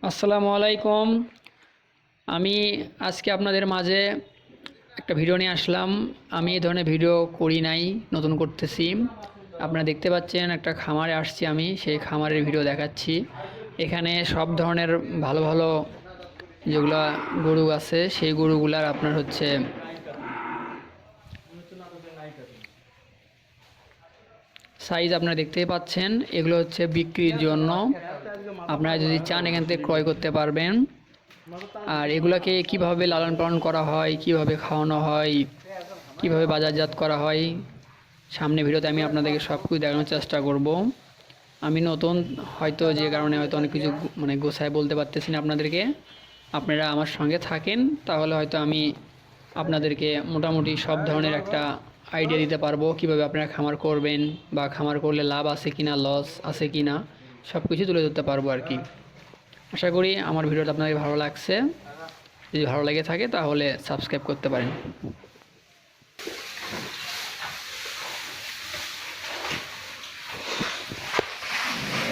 আসসালামু আলাইকুম। আমি আজকে আপনাদের মাঝে একটা ভিডিও নিয়ে আসলাম। আমি এই ধরনের ভিডিও করি নাই, নতুন করতেছি। আপনারা দেখতে পাচ্ছেন একটা খামারে আসছি, আমি সেই খামারের ভিডিও দেখাচ্ছি। এখানে সব ধরনের ভালো ভালো যেগুলা গরু আছে সেই গরুগুলার আপনার হচ্ছে সাইজ আপনারা দেখতেই পাচ্ছেন। এগুলো হচ্ছে বিক্রির জন্য, আপনারা যদি চান এখান থেকে ক্রয় করতে পারবেন। আর এগুলাকে কিভাবে লালন পালন করা হয়, কিভাবে খাওয়ানো হয়, কিভাবে বাজারজাত করা হয়, সামনে ভিডিওতে আমি আপনাদেরকে সব কিছু দেখানোর চেষ্টা করব। আমি নতুন, হয়তো যে কারণে হয়তো অনেক কিছু গোছায় বলতে পারতেছি না আপনাদেরকে। আপনারা আমার সঙ্গে থাকেন, তাহলে হয়তো আমি আপনাদেরকে মোটামুটি সব ধরনের একটা আইডিয়া দিতে পারবো, কিভাবে আপনারা খামার করবেন বা খামার করলে লাভ আছে কিনা, লস আছে কিনা, সব কিছু তুলে ধরতে পারবো আর কি। আশা করি আমার ভিডিওটা আপনাদের ভালো লাগছে। যদি ভালো লেগে থাকে তাহলে সাবস্ক্রাইব করতে পারেন।